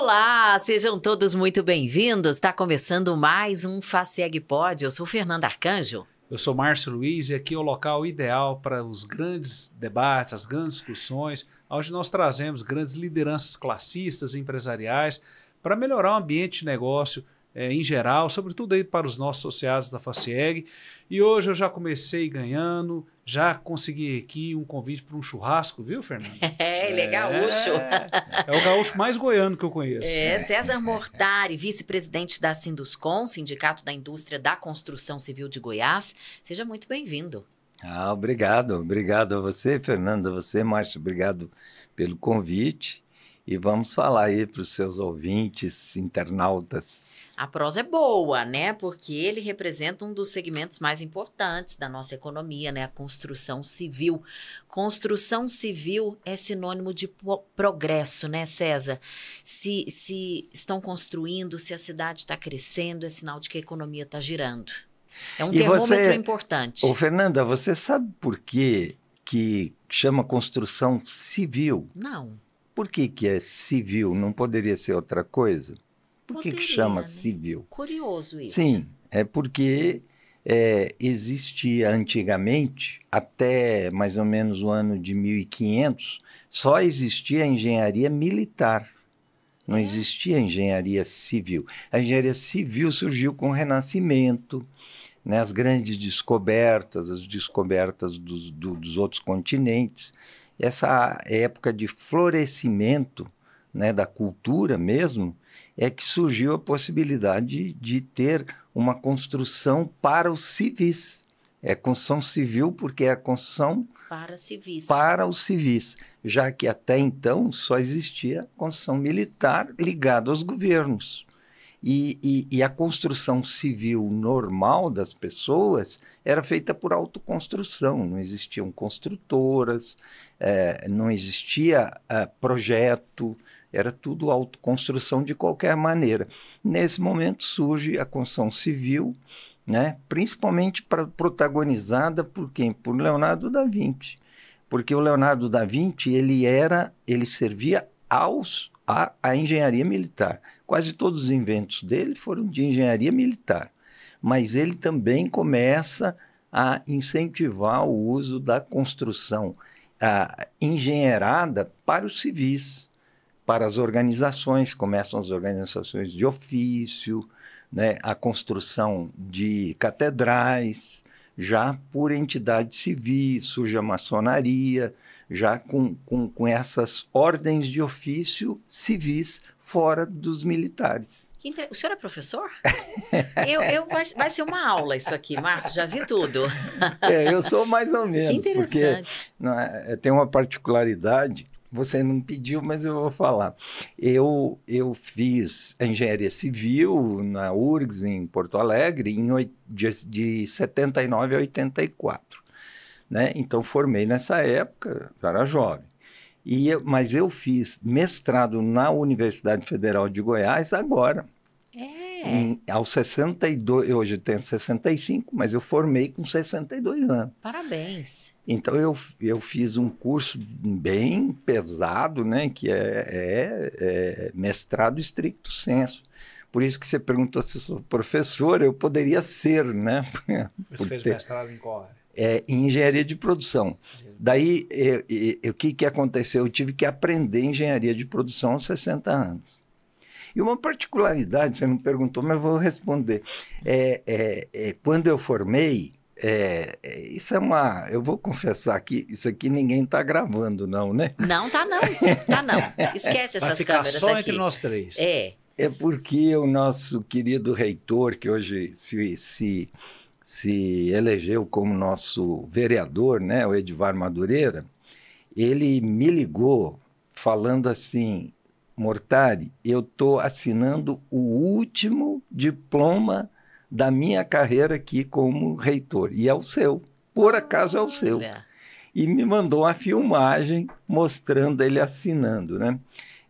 Olá, sejam todos muito bem-vindos. Está começando mais um FACEG Pod. Eu sou Fernanda Arcanjo. Eu sou Márcio Luiz e aqui é o local ideal para os grandes debates, as grandes discussões, onde nós trazemos grandes lideranças classistas e empresariais para melhorar o ambiente de negócio em geral, sobretudo aí para os nossos associados da FACEG. E hoje eu já comecei ganhando, já consegui aqui um convite para um churrasco, viu, Fernanda? Ele é gaúcho. É o gaúcho mais goiano que eu conheço. César Mortari, vice-presidente da Sinduscon, Sindicato da Indústria da Construção Civil de Goiás. Seja muito bem-vindo. Obrigado a você, Fernanda, a você, Márcio, obrigado pelo convite. E vamos falar aí para os seus ouvintes, internautas. A prosa é boa, né? Porque ele representa um dos segmentos mais importantes da nossa economia, né? A construção civil. Construção civil é sinônimo de progresso, né, César? Se estão construindo, se a cidade está crescendo, é sinal de que a economia está girando. É um termômetro importante. Ô, Fernanda, você sabe por que chama construção civil? Não. Por que é civil? Não poderia ser outra coisa? Por que chama civil? Curioso isso. Sim, é porque existia antigamente, até mais ou menos o ano de 1500, só existia a engenharia militar. Não existia a engenharia civil. A engenharia civil surgiu com o Renascimento, né, as grandes descobertas, as descobertas dos outros continentes. Essa época de florescimento, né, da cultura mesmo, é que surgiu a possibilidade de ter uma construção para os civis. É construção civil porque é a construção para os civis, já que até então só existia construção militar ligada aos governos. E a construção civil normal das pessoas era feita por autoconstrução, não existiam construtoras, não existia projeto, era tudo autoconstrução de qualquer maneira. Nesse momento surge a construção civil, né, principalmente protagonizada por quem? Por Leonardo da Vinci. Porque o Leonardo da Vinci ele servia à engenharia militar. Quase todos os inventos dele foram de engenharia militar. Mas ele também começa a incentivar o uso da construção engenheirada para os civis, para as organizações. Começam as organizações de ofício, né, a construção de catedrais, já por entidade civil, surge a maçonaria, já com essas ordens de ofício civis fora dos militares. O senhor é professor? Vai ser uma aula isso aqui, Márcio, já vi tudo. Eu sou mais ou menos. Que interessante. Porque tem uma particularidade, você não pediu, mas eu vou falar. Eu fiz engenharia civil na URGS, em Porto Alegre, de 79 a 84. Né? Então, formei nessa época, já era jovem. Mas eu fiz mestrado na Universidade Federal de Goiás agora. Aos 62, hoje eu tenho 65, mas eu formei com 62 anos. Parabéns. Então, eu fiz um curso bem pesado, né, que é mestrado stricto sensu. Por isso que você perguntou se eu sou professor, eu poderia ser, né? Você fez mestrado em qual área? Em engenharia de produção. Daí, o que aconteceu? Eu tive que aprender engenharia de produção aos 60 anos. E uma particularidade, você não perguntou, mas eu vou responder. Quando eu formei, isso eu vou confessar que isso aqui ninguém está gravando, não, né? Não, tá não. Esquece essas câmeras aqui. Vai ficar só entre nós três. É porque o nosso querido reitor, que hoje se elegeu como nosso vereador, né, o Edivar Madureira, ele me ligou falando assim: Mortari, eu estou assinando o último diploma da minha carreira aqui como reitor, e é o seu, por acaso é o seu. E me mandou uma filmagem mostrando ele assinando, né?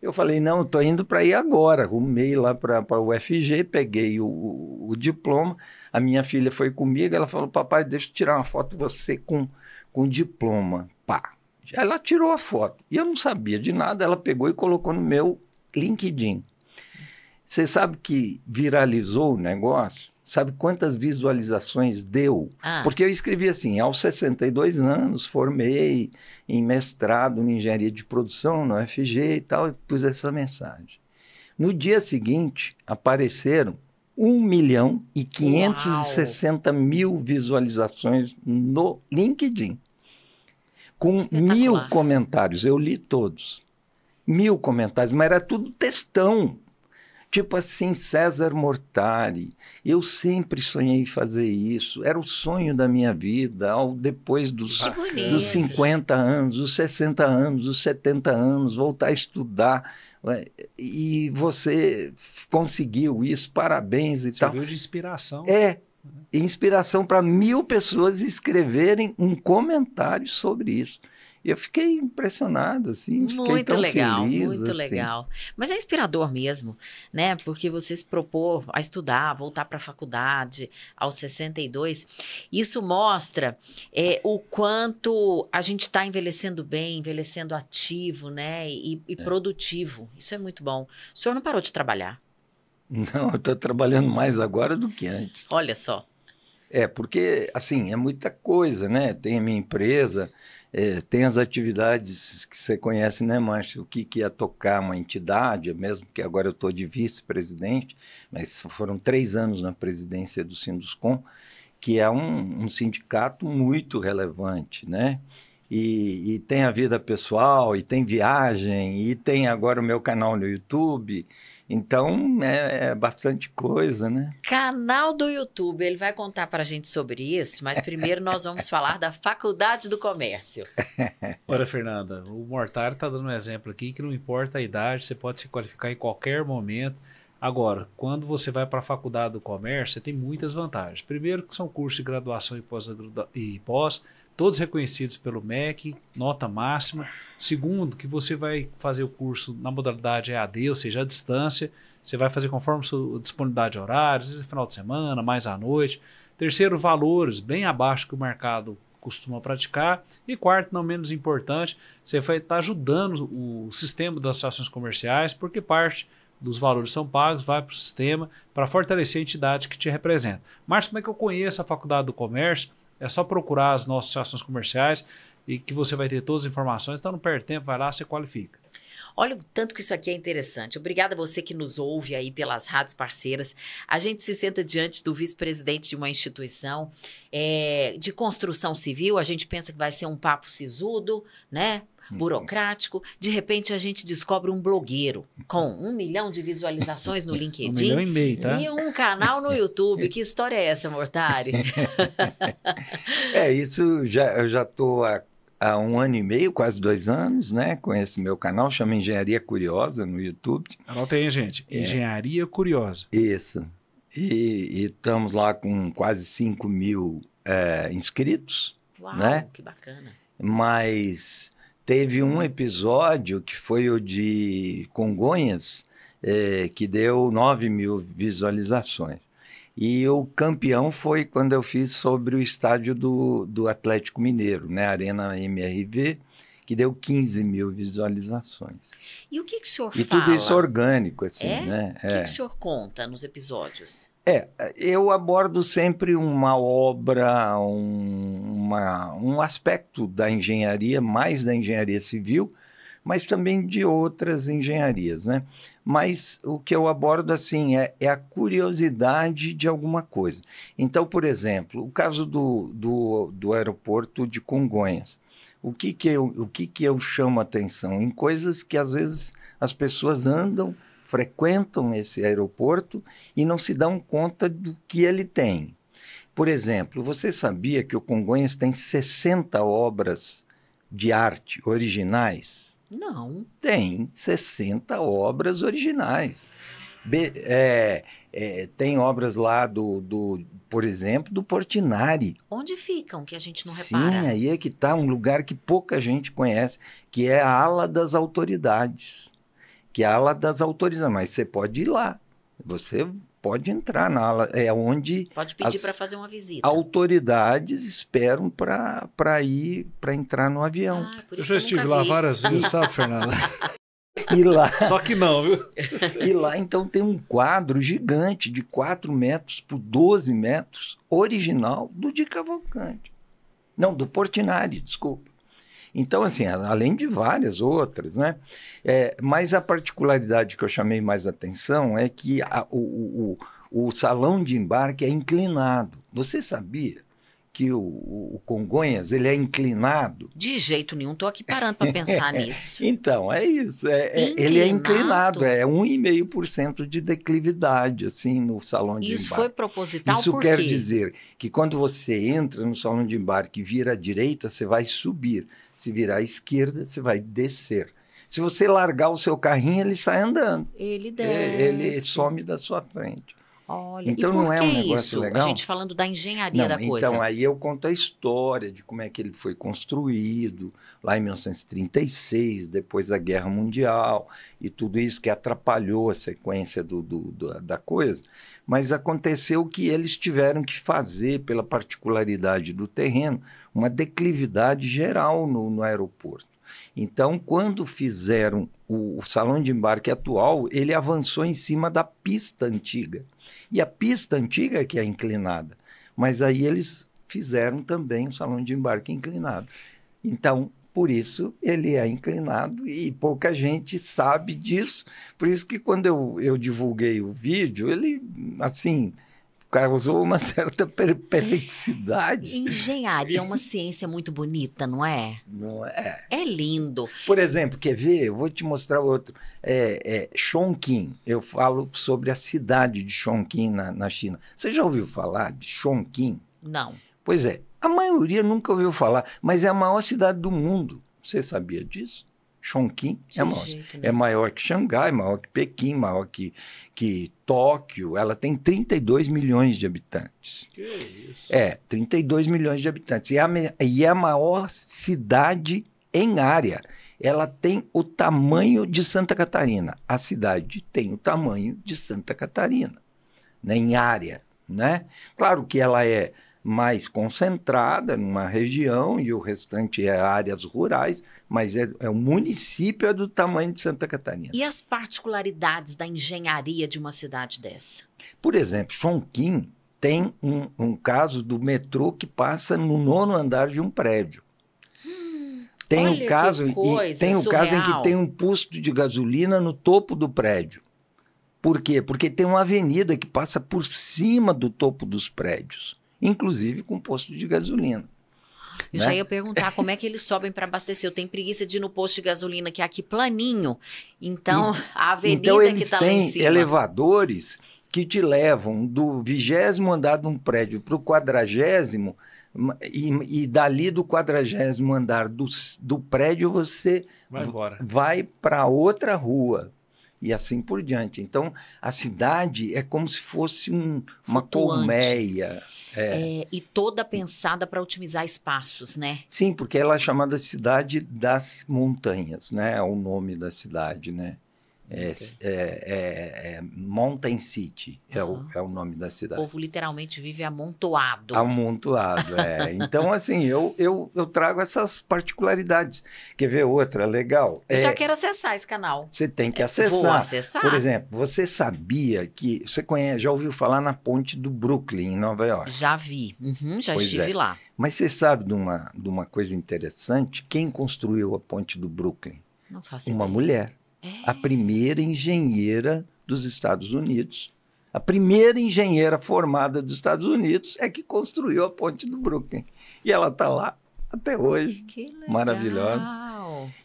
Eu falei, não, estou indo para ir agora. Arrumei lá para o UFG, peguei o diploma. A minha filha foi comigo, ela falou, papai, deixa eu tirar uma foto de você com o diploma. Pá. Ela tirou a foto. E eu não sabia de nada, ela pegou e colocou no meu LinkedIn. Você sabe que viralizou o negócio? Sabe quantas visualizações deu? Porque eu escrevi assim, aos 62 anos, formei em mestrado em engenharia de produção no UFG e tal, e pus essa mensagem. No dia seguinte, apareceram 1.560.000 visualizações no LinkedIn. Com 1.000 comentários, eu li todos. 1.000 comentários, mas era tudo textão. Tipo assim, César Mortari, eu sempre sonhei em fazer isso, era o sonho da minha vida, depois dos 50 anos, dos 60 anos, dos 70 anos, voltar a estudar. E você conseguiu isso, parabéns e tal. Serviu de inspiração. Inspiração para 1.000 pessoas escreverem um comentário sobre isso. E eu fiquei impressionado, assim, fiquei tão feliz. Muito legal. Mas é inspirador mesmo, né? Porque você se propor a estudar, voltar para a faculdade aos 62, isso mostra o quanto a gente está envelhecendo bem, envelhecendo ativo, né? E produtivo. Isso é muito bom. O senhor não parou de trabalhar? Não, eu estou trabalhando mais agora do que antes. Olha só. Porque, assim, é muita coisa, né? Tem a minha empresa... tem as atividades que você conhece, né, Márcio? O que é tocar uma entidade, mesmo que agora eu estou de vice-presidente, mas foram 3 anos na presidência do Sinduscom, que é um sindicato muito relevante, né? E tem a vida pessoal, e tem viagem, e tem agora o meu canal no YouTube. Então, é bastante coisa, né? Canal do YouTube, ele vai contar para a gente sobre isso, mas primeiro nós vamos falar da Faculdade do Comércio. Olha, Fernanda, o Mortari está dando um exemplo aqui que não importa a idade, você pode se qualificar em qualquer momento. Agora, quando você vai para a Faculdade do Comércio, você tem muitas vantagens. Primeiro, que são cursos de graduação e pós, todos reconhecidos pelo MEC, nota máxima. Segundo, que você vai fazer o curso na modalidade EAD, ou seja, à distância. Você vai fazer conforme a sua disponibilidade de horários, às vezes final de semana, mais à noite. Terceiro, valores bem abaixo que o mercado costuma praticar. E quarto, não menos importante, você vai estar ajudando o sistema das associações comerciais, porque parte dos valores são pagos, vai para o sistema para fortalecer a entidade que te representa. Márcio, como é que eu conheço a Faculdade do Comércio? É só procurar as nossas associações comerciais e que você vai ter todas as informações. Então não perde tempo, vai lá, você qualifica. Olha o tanto que isso aqui é interessante. Obrigada a você que nos ouve aí pelas rádios parceiras. A gente se senta diante do vice-presidente de uma instituição de construção civil. A gente pensa que vai ser um papo sisudo, né? Burocrático. De repente a gente descobre um blogueiro com 1 milhão de visualizações no LinkedIn 1,5 milhão, tá? E um canal no YouTube. Que história é essa, Mortari? Isso eu já estou há 1 ano e meio, quase 2 anos, né, com esse meu canal, chama Engenharia Curiosa no YouTube. Anota aí, gente. Engenharia Curiosa. Isso. E estamos lá com quase 5.000 inscritos. Uau, né? Que bacana. Mas teve um episódio que foi o de Congonhas, que deu 9.000 visualizações. E o campeão foi quando eu fiz sobre o estádio do Atlético Mineiro, né? Arena MRV, que deu 15.000 visualizações. E o que o senhor fala? E tudo isso orgânico, assim, né? O que o senhor conta nos episódios? Eu abordo sempre uma obra, um aspecto da engenharia, mais da engenharia civil, mas também de outras engenharias, né? Mas o que eu abordo, assim, é a curiosidade de alguma coisa. Então, por exemplo, o caso do aeroporto de Congonhas. O que eu chamo a atenção? Em coisas que, às vezes, as pessoas frequentam esse aeroporto e não se dão conta do que ele tem. Por exemplo, você sabia que o Congonhas tem 60 obras de arte originais? Não. Tem 60 obras originais. Tem obras lá por exemplo, do Portinari. Onde ficam, que a gente não repara? Sim, aí é que está um lugar que pouca gente conhece, que é a ala das autoridades. Mas você pode ir lá. Você pode entrar na ala. É onde pode pedir para fazer uma visita. Autoridades esperam para entrar no avião. Eu já estive lá várias vezes, sabe, Fernanda? E lá, Só que não, viu? e lá, então, tem um quadro gigante de 4 metros por 12 metros, original do Di Cavalcanti. Não, do Portinari, desculpa. Então, assim, além de várias outras, né? Mas a particularidade que eu chamei mais atenção é que o salão de embarque é inclinado. Você sabia que o Congonhas ele é inclinado? De jeito nenhum, tô aqui parando para pensar nisso. Então, é isso. Ele é inclinado, 1,5% de declividade, assim, no salão de Isso embarque. foi proposital Isso por quer quê? dizer que quando você entra no salão de embarque e vira à direita, você vai subir. Se virar à esquerda, você vai descer. Se você largar o seu carrinho, ele sai andando. Ele desce. Ele some da sua frente. Olha, Então e por não é que um negócio isso? legal? A gente falando da engenharia da coisa. Então, aí eu conto a história de como é que ele foi construído, lá em 1936, depois da Guerra Mundial, e tudo isso que atrapalhou a sequência da coisa. Mas aconteceu que eles tiveram que fazer, pela particularidade do terreno, uma declividade geral no aeroporto. Então, quando fizeram o salão de embarque atual, ele avançou em cima da pista antiga. E a pista antiga é que é inclinada. Mas aí eles fizeram também o salão de embarque inclinado. Então, por isso, ele é inclinado e pouca gente sabe disso. Por isso que quando eu divulguei o vídeo, ele, assim, causou uma certa perplexidade. Engenharia é uma ciência muito bonita, não é? Não é? É lindo. Por exemplo, quer ver? Eu vou te mostrar outro. Chongqing. Eu falo sobre a cidade de Chongqing na China. Você já ouviu falar de Chongqing? Não. Pois é. A maioria nunca ouviu falar, mas é a maior cidade do mundo. Você sabia disso? Chongqing é maior que Xangai, maior que Pequim, maior que Tóquio. Ela tem 32 milhões de habitantes. Que isso? 32 milhões de habitantes. E é a maior cidade em área. Ela tem o tamanho de Santa Catarina. A cidade tem o tamanho de Santa Catarina, né, em área, né? Claro que ela é mais concentrada numa região e o restante é áreas rurais, mas o município é do tamanho de Santa Catarina. E as particularidades da engenharia de uma cidade dessa? Por exemplo, Chongqing tem um caso do metrô que passa no 9º andar de um prédio. Tem olha o caso, que coisa tem o caso em que surreal. tem um posto de gasolina no topo do prédio. Por quê? Porque tem uma avenida que passa por cima do topo dos prédios, inclusive com posto de gasolina. Eu já ia perguntar como é que eles sobem para abastecer. Eu tenho preguiça de ir no posto de gasolina, que é aqui planinho. Então, a avenida então que eles está lá em têm cima. elevadores que te levam do 20º andar de um prédio para o 40º, e dali do 40º andar do prédio você vai para outra rua. E assim por diante. Então, a cidade é como se fosse uma colmeia. E toda pensada para otimizar espaços, né? Sim, porque ela é chamada Cidade das Montanhas, né? É o nome da cidade, né? Mountain City é o nome da O cidade. povo literalmente vive amontoado. Amontoado, Então, assim, eu trago essas particularidades. Quer ver outra legal? Eu já quero acessar esse canal. Você tem que acessar. Vou acessar. Por exemplo, você sabia que... já ouviu falar na ponte do Brooklyn, em Nova York? Já vi. Já Pois estive lá. Mas você sabe de uma coisa interessante? Quem construiu a ponte do Brooklyn? Não faço Uma ideia. mulher. A primeira engenheira dos Estados Unidos. A primeira engenheira formada dos Estados Unidos é que construiu a ponte do Brooklyn. E ela está lá até hoje. Que legal. Maravilhosa.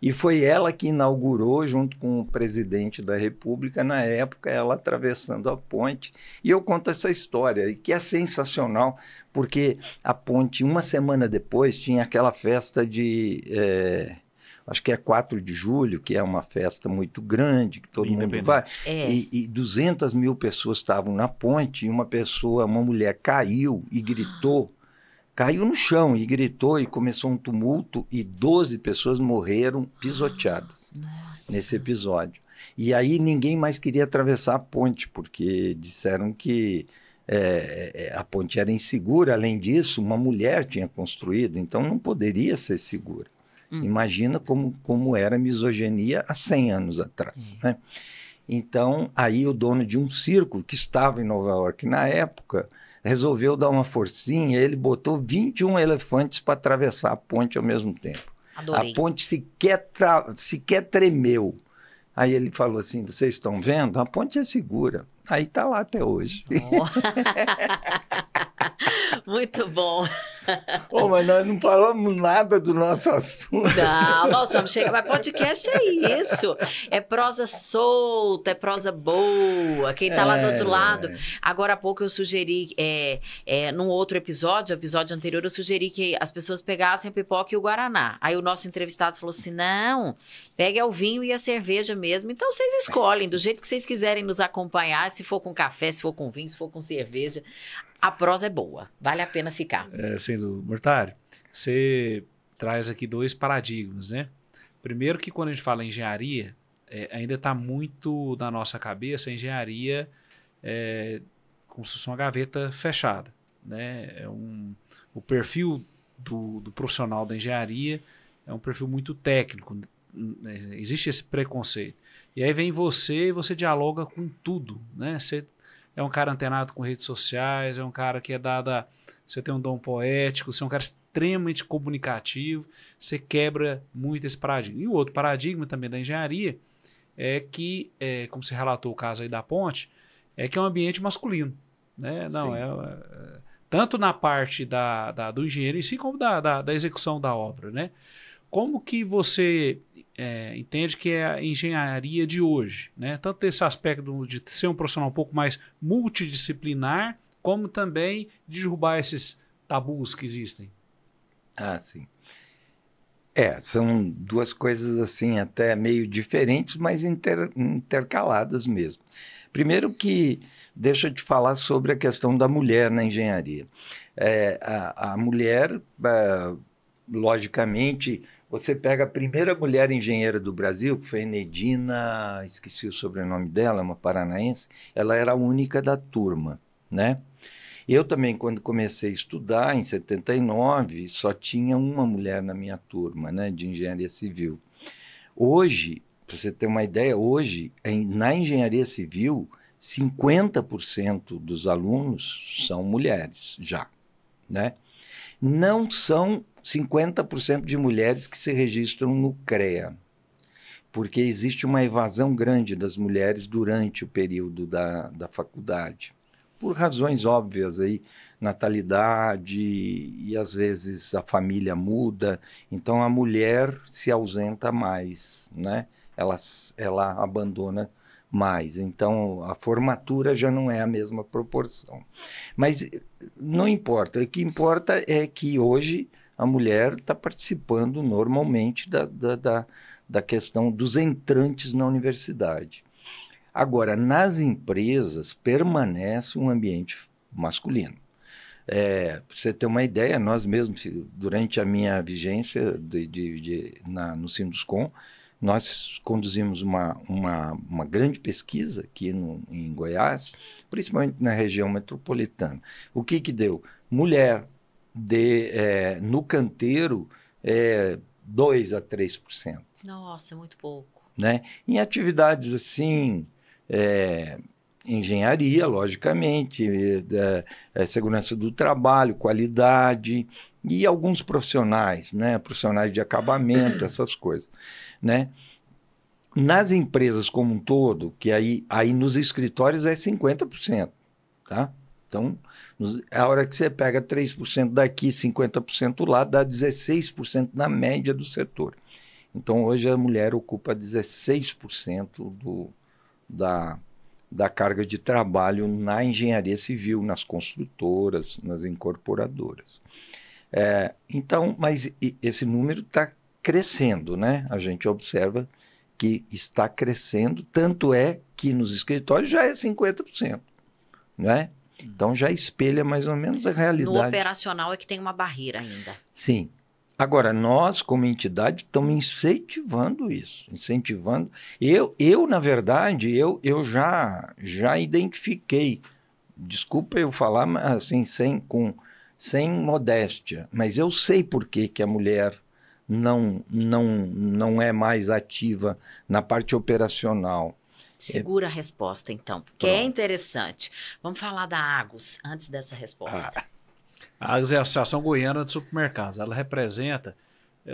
E foi ela que inaugurou, junto com o presidente da República, na época, ela atravessando a ponte. E eu conto essa história, que é sensacional, porque a ponte, uma semana depois, tinha aquela festa de... acho que é 4 de julho, que é uma festa muito grande, que todo mundo vai. E 200 mil pessoas estavam na ponte, e uma mulher caiu e gritou, caiu no chão e gritou, e começou um tumulto, e 12 pessoas morreram pisoteadas nesse episódio. E aí ninguém mais queria atravessar a ponte, porque disseram que a ponte era insegura. Além disso, uma mulher tinha construído, então não poderia ser segura. Imagina como era a misoginia há 100 anos atrás, né? Então, aí o dono de um circo que estava em Nova York na época resolveu dar uma forcinha, ele botou 21 elefantes para atravessar a ponte ao mesmo tempo. Adorei. A ponte sequer tremeu. Aí ele falou assim, vocês estão vendo? A ponte é segura. Aí está lá até hoje. Oh. Muito bom. Oh, mas nós não falamos nada do nosso assunto. Não, nós vamos chegar. Mas podcast é isso. É prosa solta, é prosa boa. Quem tá lá do outro lado. Agora há pouco eu sugeri, num outro episódio, episódio anterior, eu sugeri que as pessoas pegassem a pipoca e o guaraná. Aí o nosso entrevistado falou assim: não, pegue o vinho e a cerveja mesmo. Então vocês escolhem, do jeito que vocês quiserem nos acompanhar, se for com café, se for com vinho, se for com cerveja. A prosa é boa, vale a pena ficar. Sendo Mortari, você traz aqui 2 paradigmas, né? Primeiro que quando a gente fala em engenharia, ainda está muito na nossa cabeça a engenharia como se fosse uma gaveta fechada, né? O perfil do profissional da engenharia é um perfil muito técnico, né? Existe esse preconceito. E aí vem você e você dialoga com tudo, né? Você é um cara antenado com redes sociais, é um cara que você tem um dom poético, você é um cara extremamente comunicativo, você quebra muito esse paradigma. E o outro paradigma também da engenharia é que, como você relatou o caso aí da ponte, é que é um ambiente masculino, né? Não, tanto na parte do engenheiro em si, como da execução da obra, né? Como que você entende que é a engenharia de hoje, né? Tanto esse aspecto de ser um profissional um pouco mais multidisciplinar, como também de derrubar esses tabus que existem. Ah, sim. São 2 coisas assim até meio diferentes, mas intercaladas mesmo. Primeiro que deixa eu te falar sobre a questão da mulher na engenharia. A mulher, logicamente, você pega a primeira mulher engenheira do Brasil, que foi Enedina, esqueci o sobrenome dela, uma paranaense, ela era a única da turma, né? Eu também, quando comecei a estudar, em 79, só tinha uma mulher na minha turma, né, de engenharia civil. Hoje, para você ter uma ideia, na engenharia civil, 50% dos alunos são mulheres já, né? Não são 50% de mulheres que se registram no CREA, porque existe uma evasão grande das mulheres durante o período da faculdade, por razões óbvias aí, natalidade e às vezes a família muda, então a mulher se ausenta mais, né? Ela abandona mais, então a formatura já não é a mesma proporção. Mas não importa, o que importa é que hoje a mulher está participando normalmente da questão dos entrantes na universidade. Agora, nas empresas, permanece um ambiente masculino. Para você ter uma ideia, nós mesmos, durante a minha vigência no Sinduscom, nós conduzimos uma grande pesquisa aqui em Goiás, principalmente na região metropolitana. O que deu? Mulher no canteiro, 2% a 3%. Nossa, é muito pouco. Né? Em atividades assim, engenharia, logicamente, segurança do trabalho, qualidade e alguns profissionais, né? Profissionais de acabamento, essas coisas, né? Nas empresas como um todo, que aí nos escritórios é 50%, tá? Então, a hora que você pega 3% daqui, 50% lá, dá 16% na média do setor. Então, hoje a mulher ocupa 16% da carga de trabalho na engenharia civil, nas construtoras, nas incorporadoras. Então, mas esse número está crescendo, né? A gente observa que está crescendo, tanto é que nos escritórios já é 50%, não é? Então já espelha mais ou menos a realidade. No operacional é que tem uma barreira ainda. Sim. Agora, nós, como entidade, estamos incentivando isso, incentivando. Na verdade, eu já identifiquei, desculpa eu falar assim, sem modéstia, mas eu sei por que a mulher não é mais ativa na parte operacional. Segura a resposta, então, porque é interessante. Vamos falar da Agos antes dessa resposta. A Agos é a Associação Goiana de Supermercados. Ela representa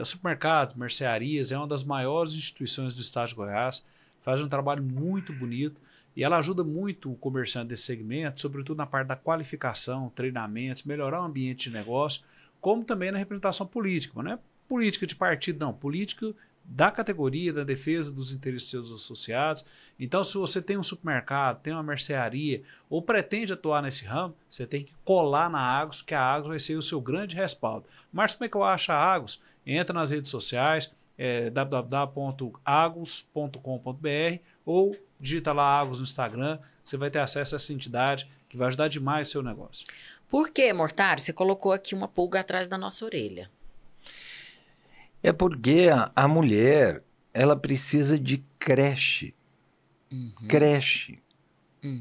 supermercados, mercearias, é uma das maiores instituições do estado de Goiás, faz um trabalho muito bonito e ela ajuda muito o comerciante desse segmento, sobretudo na parte da qualificação, treinamentos, melhorar o ambiente de negócio, como também na representação política. Mas não é política de partido, não. Política da categoria, da defesa dos interesses dos seus associados. Então, se você tem um supermercado, tem uma mercearia ou pretende atuar nesse ramo, você tem que colar na Agos, que a Agos vai ser o seu grande respaldo. Mas como é que eu acho a Agos? Entra nas redes sociais, www.agos.com.br ou digita lá Agos no Instagram, você vai ter acesso a essa entidade que vai ajudar demais o seu negócio. Por que, Mortário? Você colocou aqui uma pulga atrás da nossa orelha. É porque a mulher, ela precisa de creche. Creche.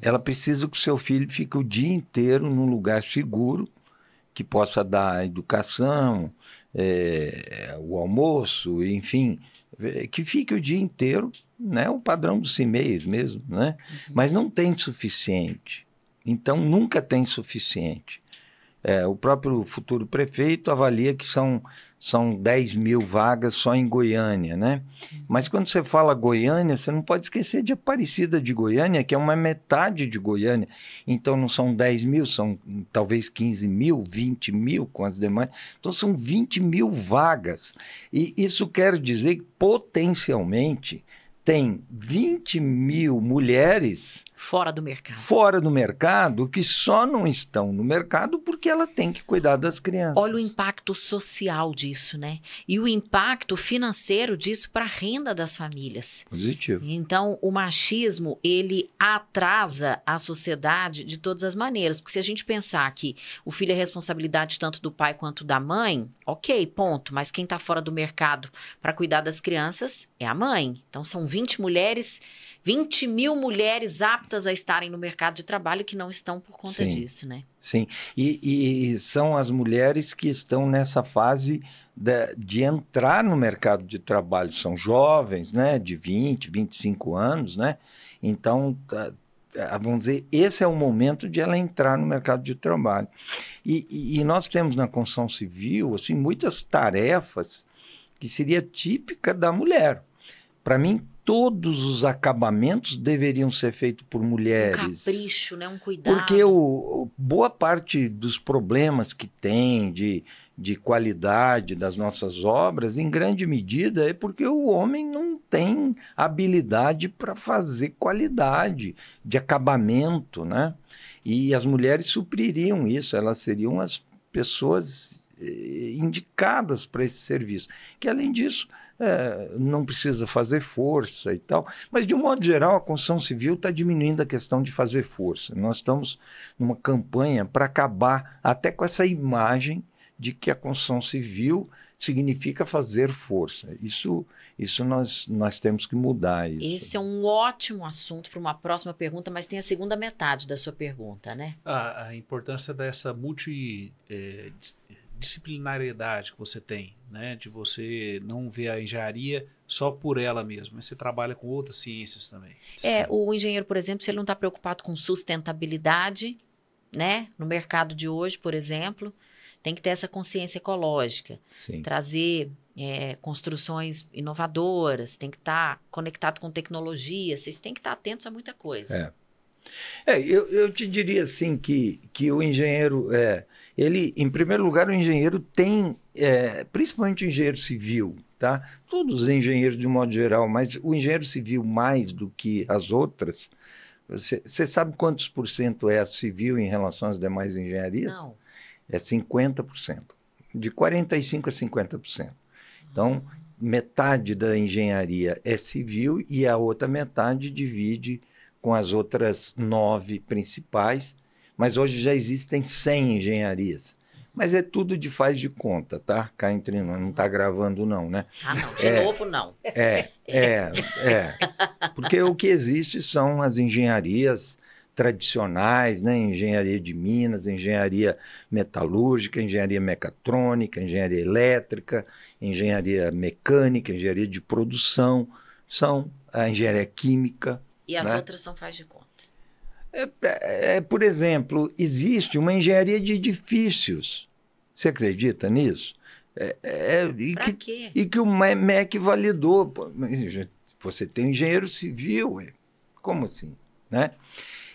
Ela precisa que o seu filho fique o dia inteiro num lugar seguro, que possa dar educação, o almoço, enfim, que fique o dia inteiro, né, o padrão do CIMEIS mesmo, né? Mas não tem suficiente. Então, nunca tem suficiente. O próprio futuro prefeito avalia que são 10 mil vagas só em Goiânia, né? Mas quando você fala Goiânia, você não pode esquecer de Aparecida de Goiânia, que é uma metade de Goiânia. Então não são 10 mil, são talvez 15 mil, 20 mil com as demais. Então são 20 mil vagas. E isso quer dizer que potencialmente tem 20 mil mulheres fora do mercado que só não estão no mercado porque ela tem que cuidar das crianças. Olha o impacto social disso, né? E o impacto financeiro disso para a renda das famílias. Positivo. Então, o machismo, ele atrasa a sociedade de todas as maneiras. Porque se a gente pensar que o filho é responsabilidade tanto do pai quanto da mãe, ok, ponto. Mas quem está fora do mercado para cuidar das crianças é a mãe. Então, são 20 mil mulheres aptas a estarem no mercado de trabalho que não estão por conta disso, né? Sim, e são as mulheres que estão nessa fase de entrar no mercado de trabalho. São jovens, né, de 20, 25 anos, né? Então, vamos dizer, esse é o momento de ela entrar no mercado de trabalho. E nós temos na construção civil, assim, muitas tarefas que seria típica da mulher. Para mim, todos os acabamentos deveriam ser feitos por mulheres. Um capricho, né? Um cuidado. Porque boa parte dos problemas que tem de qualidade das nossas obras, em grande medida, é porque o homem não tem habilidade para fazer qualidade de acabamento, né? E as mulheres supririam isso, elas seriam as pessoas indicadas para esse serviço. Que, além disso, não precisa fazer força e tal, mas de um modo geral a construção civil está diminuindo a questão de fazer força. Nós estamos numa campanha para acabar até com essa imagem de que a construção civil significa fazer força. Isso nós temos que mudar. Isso. Esse é um ótimo assunto para uma próxima pergunta, mas tem a segunda metade da sua pergunta, né? A importância dessa multidisciplinariedade que você tem, né? De você não ver a engenharia só por ela mesma, mas você trabalha com outras ciências também. O engenheiro, por exemplo, se ele não está preocupado com sustentabilidade, né? No mercado de hoje, por exemplo, tem que ter essa consciência ecológica. Sim. Trazer construções inovadoras, tem que estar conectado com tecnologia, vocês têm que estar atentos a muita coisa. Eu te diria assim que o engenheiro, ele, em primeiro lugar, o engenheiro tem, principalmente o engenheiro civil, tá? Todos os engenheiros de um modo geral, mas o engenheiro civil mais do que as outras, você sabe quantos % é civil em relação às demais engenharias? Não. É 50%, de 45% a 50%. Então, metade da engenharia é civil e a outra metade divide com as outras 9 principais, mas hoje já existem 100 engenharias. Mas é tudo de faz de conta, tá? Cá entre nós, não está gravando não, né? Ah, não, de novo não. Porque o que existe são as engenharias tradicionais, né? Engenharia de minas, engenharia metalúrgica, engenharia mecatrônica, engenharia elétrica, engenharia mecânica, engenharia de produção, são a engenharia química. E as né? outras são faz de conta. Por exemplo, existe uma engenharia de edifícios. Você acredita nisso? Pra quê? E que o MEC validou. Pô, você tem engenheiro civil. Como assim? Né?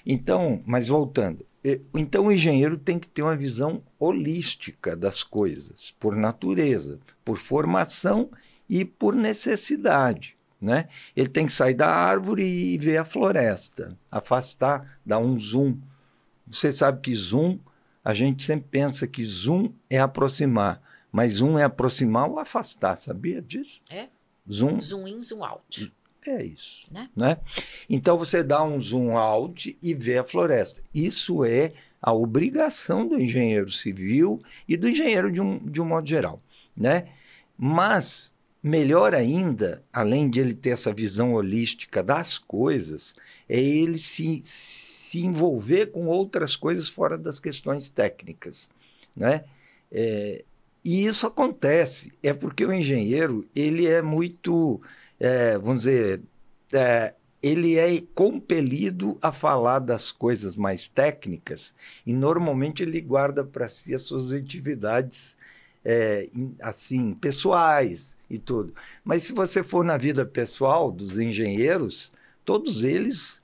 Então, mas voltando. Então, o engenheiro tem que ter uma visão holística das coisas, por natureza, por formação e por necessidade. Né? Ele tem que sair da árvore e ver a floresta, afastar, dar um zoom. Você sabe que zoom, a gente sempre pensa que zoom é aproximar, mas zoom é aproximar ou afastar, sabia disso? Zoom. Zoom in, zoom out. É isso. Né? Então você dá um zoom out e vê a floresta. Isso é a obrigação do engenheiro civil e do engenheiro de um modo geral. Né? Mas melhor ainda, além de ele ter essa visão holística das coisas, é ele se envolver com outras coisas fora das questões técnicas. Né? E isso acontece. É porque o engenheiro ele é muito, vamos dizer, ele é compelido a falar das coisas mais técnicas e normalmente ele guarda para si as suas atividades assim, pessoais e tudo. Mas se você for na vida pessoal dos engenheiros, todos eles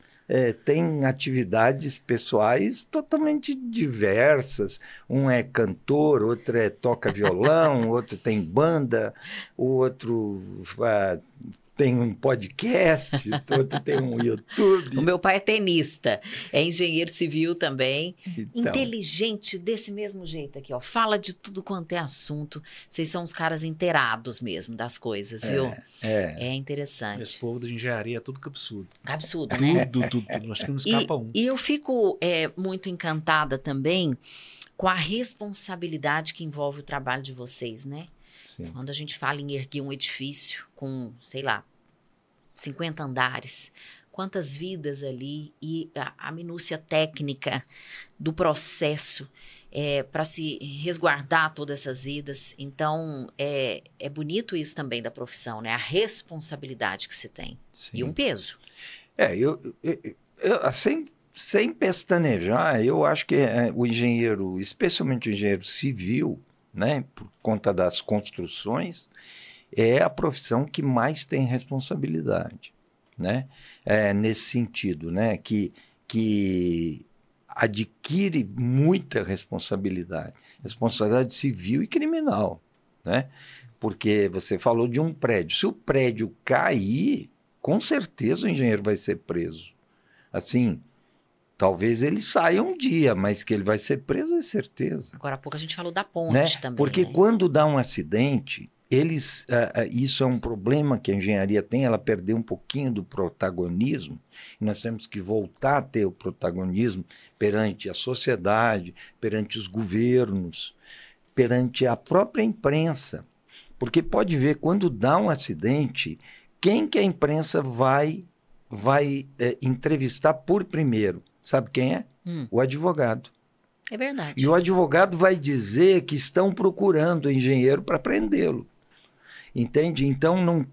têm atividades pessoais totalmente diversas. Um é cantor, outro toca violão, outro tem banda, o outro tem um podcast, outro tem um YouTube. O meu pai é tenista, é engenheiro civil também, Então, inteligente desse mesmo jeito aqui, ó. Fala de tudo quanto é assunto. Vocês são os caras inteirados mesmo das coisas, viu? É interessante. Esse povo de engenharia é tudo absurdo. Absurdo, né? Tudo. Acho que não escapa um. E eu fico muito encantada também com a responsabilidade que envolve o trabalho de vocês, né? Sim. Quando a gente fala em erguer um edifício com, sei lá, 50 andares, quantas vidas ali e a minúcia técnica do processo para se resguardar todas essas vidas. Então, é bonito isso também da profissão, né? A responsabilidade que se tem. Sim. E um peso. Sem pestanejar, eu acho que o engenheiro, especialmente o engenheiro civil, né, por conta das construções, é a profissão que mais tem responsabilidade, né? Nesse sentido, né, que adquire muita responsabilidade civil e criminal, né? Porque você falou de um prédio. Se o prédio cair, com certeza o engenheiro vai ser preso. Assim, talvez ele saia um dia, mas que ele vai ser preso é certeza. Agora há pouco a gente falou da ponte, né? também. Porque né? quando dá um acidente, isso é um problema que a engenharia tem, ela perdeu um pouquinho do protagonismo, e nós temos que voltar a ter o protagonismo perante a sociedade, perante os governos, perante a própria imprensa. Porque pode ver, quando dá um acidente, quem que a imprensa vai entrevistar por primeiro? Sabe quem é? O advogado. É verdade. E o advogado vai dizer que estão procurando o engenheiro para prendê-lo. Entende? Então,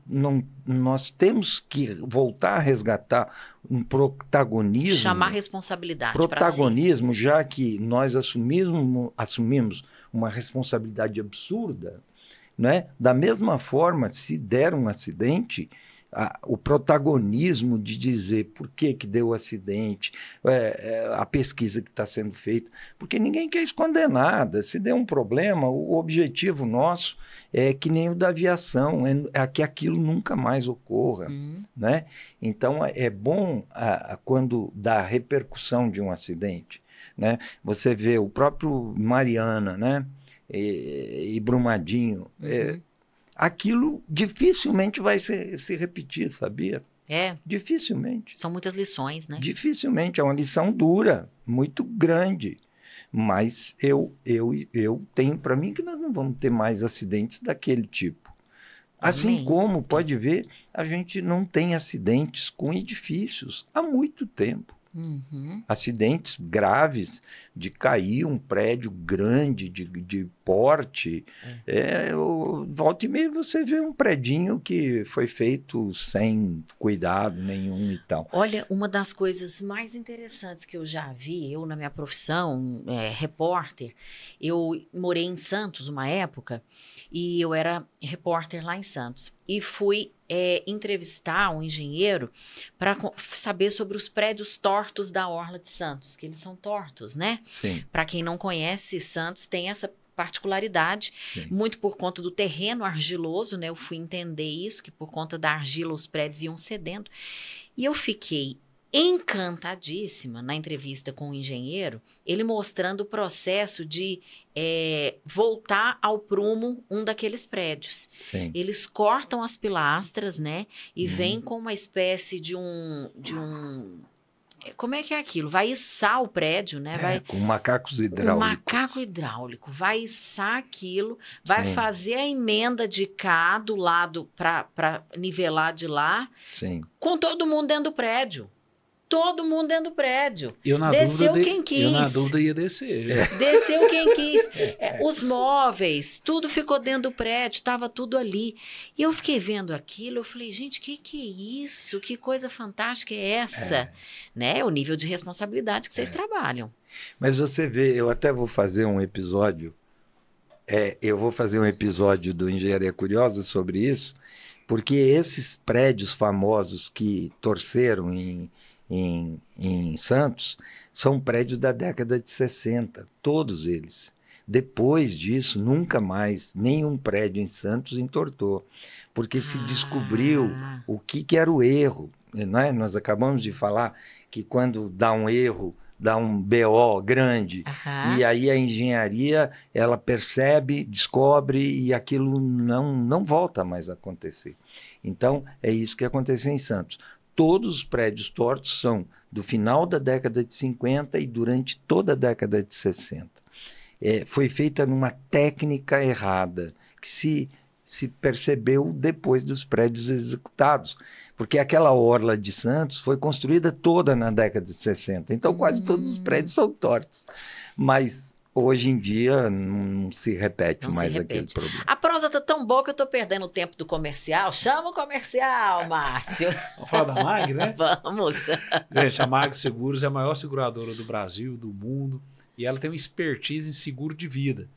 nós temos que voltar a resgatar um protagonismo. Chamar responsabilidade protagonismo, si. Já que nós assumimos uma responsabilidade absurda, né? Da mesma forma, se der um acidente, o protagonismo de dizer por que deu o acidente, a pesquisa que está sendo feita, porque ninguém quer esconder nada. Se der um problema, o objetivo nosso é que nem o da aviação, é que aquilo nunca mais ocorra. Né? Então, é bom quando dá repercussão de um acidente. Né? Você vê o próprio Mariana, né? E Brumadinho, aquilo dificilmente vai se repetir, sabia? Dificilmente. São muitas lições, né? Dificilmente. É uma lição dura, muito grande. Mas eu tenho para mim que nós não vamos ter mais acidentes daquele tipo. Assim como, pode ver, a gente não tem acidentes com edifícios há muito tempo. Uhum. Acidentes graves de cair um prédio grande, de porte. Volta e meia você vê um predinho que foi feito sem cuidado nenhum e tal. Olha, uma das coisas mais interessantes que eu já vi, eu na minha profissão, repórter, eu morei em Santos uma época e eu era repórter lá em Santos e fui entrevistar um engenheiro para saber sobre os prédios tortos da Orla de Santos, que eles são tortos, né? Sim. Para quem não conhece, Santos tem essa particularidade, Sim. muito por conta do terreno argiloso, né? Eu fui entender isso, que por conta da argila os prédios iam cedendo. E eu fiquei encantadíssima na entrevista com o engenheiro, ele mostrando o processo de voltar ao prumo um daqueles prédios. Sim. Eles cortam as pilastras, né? E vem com uma espécie de um como é que é aquilo? Vai içar o prédio, né? Com macacos Um hidráulicos. macaco hidráulico. Vai içar aquilo, vai Sim. fazer a emenda de cá do lado para nivelar de lá, Sim. com todo mundo dentro do prédio. Todo mundo dentro do prédio. Eu na Desceu dúvida, quem quis. Eu na dúvida ia descer. Desceu quem quis. Os móveis, tudo ficou dentro do prédio, estava tudo ali. E eu fiquei vendo aquilo, eu falei, gente, que é isso? Que coisa fantástica é essa? Né? O nível de responsabilidade que vocês trabalham. Mas você vê, eu até vou fazer um episódio, eu vou fazer um episódio do Engenharia Curiosa sobre isso, porque esses prédios famosos que torceram em Santos, são prédios da década de 60, todos eles. Depois disso, nunca mais nenhum prédio em Santos entortou, porque se descobriu o que era o erro. Não é? Nós acabamos de falar que quando dá um erro, dá um BO grande, e aí a engenharia ela percebe, descobre e aquilo não volta mais a acontecer. Então, é isso que aconteceu em Santos. Todos os prédios tortos são do final da década de 50 e durante toda a década de 60. Foi feita numa técnica errada, que se percebeu depois dos prédios executados, porque aquela orla de Santos foi construída toda na década de 60, então quase todos os prédios são tortos. Mas hoje em dia não se repete mais aquele problema. A prosa está tão boa que eu estou perdendo o tempo do comercial. Chama o comercial, Márcio. Vamos falar da MAG, né? Vamos. Gente, a MAG Seguros é a maior seguradora do Brasil, do mundo, e ela tem uma expertise em seguro de vida.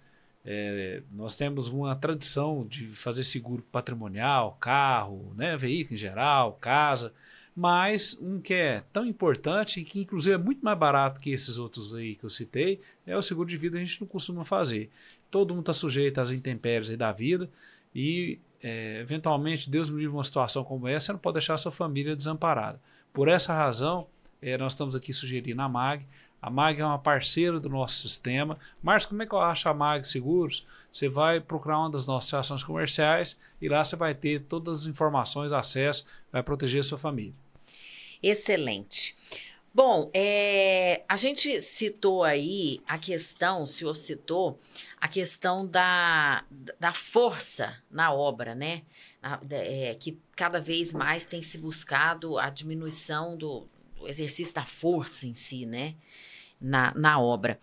Nós temos uma tradição de fazer seguro patrimonial, carro, né, veículo em geral, casa, mas um que é tão importante e que inclusive é muito mais barato que esses outros aí que eu citei, é o seguro de vida. A gente não costuma fazer. Todo mundo está sujeito às intempéries aí da vida e eventualmente, Deus me livre uma situação como essa, você não pode deixar a sua família desamparada. Por essa razão, nós estamos aqui sugerindo a MAG. A MAG é uma parceira do nosso sistema. Márcio, como é que eu acho a MAG Seguros? Você vai procurar uma das nossas ações comerciais e lá você vai ter todas as informações, acesso, vai proteger a sua família. Excelente. Bom, a gente citou aí a questão, o senhor citou a questão da força na obra, né? Que cada vez mais tem se buscado a diminuição do exercício da força em si, né? Na obra.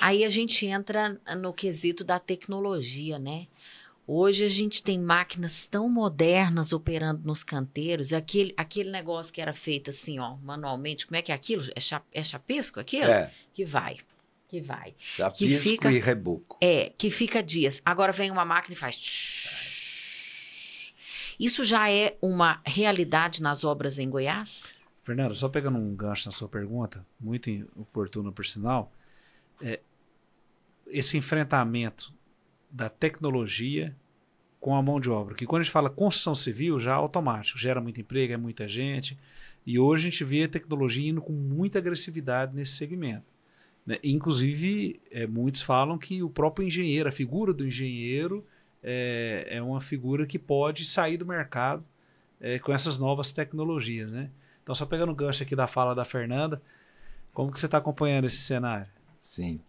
Aí a gente entra no quesito da tecnologia, né? Hoje a gente tem máquinas tão modernas operando nos canteiros, aquele negócio que era feito assim, ó, manualmente, como é que é aquilo? É chapisco aquilo? Que vai. Chapisco e reboco. Que fica dias. Agora vem uma máquina e faz... Isso já é uma realidade nas obras em Goiás? Fernanda, só pegando um gancho na sua pergunta, muito oportuno por sinal, esse enfrentamento da tecnologia com a mão de obra, que quando a gente fala construção civil já é automático, gera muito emprego, é muita gente, e hoje a gente vê a tecnologia indo com muita agressividade nesse segmento, né? Inclusive, muitos falam que o próprio engenheiro, a figura do engenheiro é uma figura que pode sair do mercado com essas novas tecnologias, né? Então, só pegando o gancho aqui da fala da Fernanda, como que você está acompanhando esse cenário? Sim.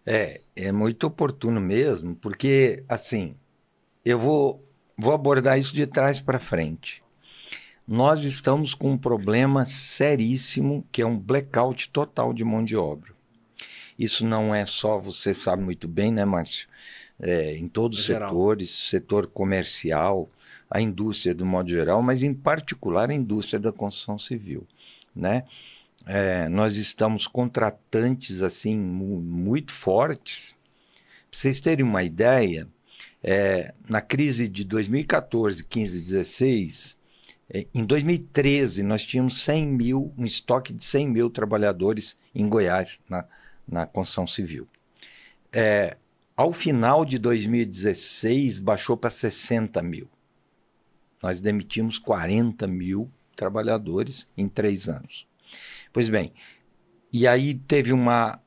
É muito oportuno mesmo, porque, assim, eu vou abordar isso de trás para frente. nós estamos com um problema seríssimo, que é um blackout total de mão de obra. Isso não é só, você sabe muito bem, né, Márcio? Em todos os setores, setor comercial, a indústria do modo geral, mas em particular a indústria da construção civil, né? Nós estamos contratantes assim muito fortes. Para vocês terem uma ideia, na crise de 2014, 15, 16, em 2013 nós tínhamos um estoque de 100 mil trabalhadores em Goiás na construção civil. Ao final de 2016 baixou para 60 mil. Nós demitimos 40 mil trabalhadores em 3 anos. Pois bem, e aí teve uma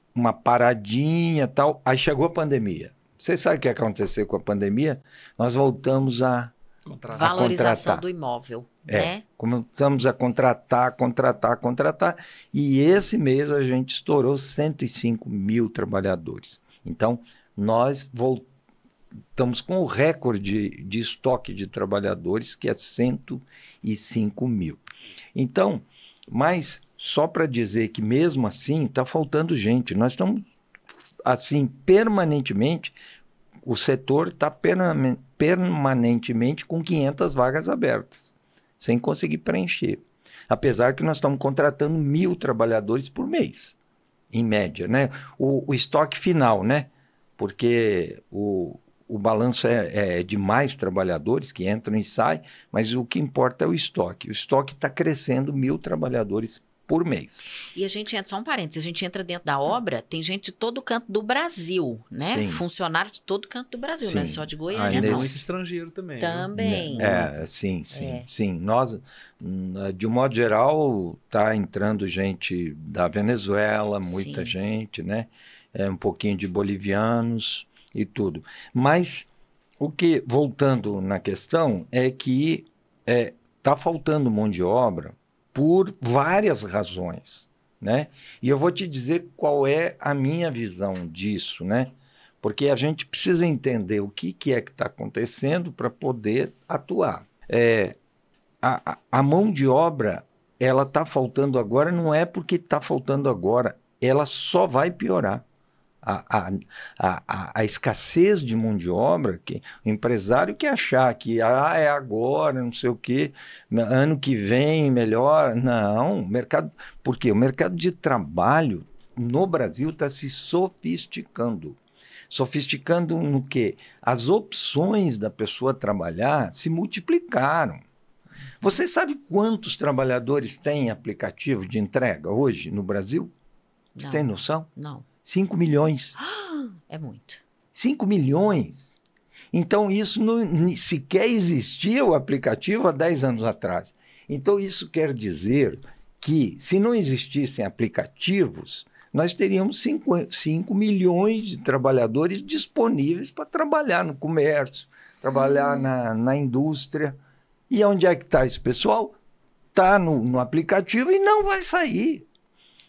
paradinha e tal, aí chegou a pandemia. Você sabe o que aconteceu com a pandemia? Nós voltamos a valorização do imóvel, né? Começamos a contratar, e esse mês a gente estourou 105 mil trabalhadores. Então, nós estamos com o recorde de estoque de trabalhadores, que é 105 mil. Então, mas só para dizer que mesmo assim está faltando gente. Nós estamos, assim, permanentemente, o setor está permanentemente com 500 vagas abertas, sem conseguir preencher. Apesar que nós estamos contratando 1.000 trabalhadores por mês, em média, né? O estoque final, né? Porque o balanço é de mais trabalhadores que entram e saem, mas o que importa é o estoque. O estoque está crescendo 1.000 trabalhadores por mês. E a gente entra, só um parênteses, a gente entra dentro da obra, tem gente de todo canto do Brasil, né? Sim. Funcionário de todo canto do Brasil, Sim. não é só de Goiânia, não. Muito estrangeiro também. Também. Sim. Nós, de um modo geral, está entrando gente da Venezuela, muita gente, né? Um pouquinho de bolivianos e tudo. Mas, voltando na questão, é que está faltando mão de obra por várias razões, né? E eu vou te dizer qual é a minha visão disso, né? Porque a gente precisa entender o que é que está acontecendo para poder atuar. A mão de obra, ela está faltando agora, não é porque está faltando agora, ela só vai piorar. A escassez de mão de obra, que o empresário que achar que é agora, não sei o quê, ano que vem melhor, não, porque o mercado de trabalho no Brasil está se sofisticando. Sofisticando no quê? As opções da pessoa trabalhar se multiplicaram. Você sabe quantos trabalhadores têm aplicativo de entrega hoje no Brasil? Você tem noção? Não. 5 milhões. É muito. 5 milhões. Então, isso não sequer existia o aplicativo há 10 anos atrás. Então, isso quer dizer que, se não existissem aplicativos, nós teríamos 5 milhões de trabalhadores disponíveis para trabalhar no comércio, trabalhar na indústria. E onde é que está esse pessoal? Está no aplicativo e não vai sair.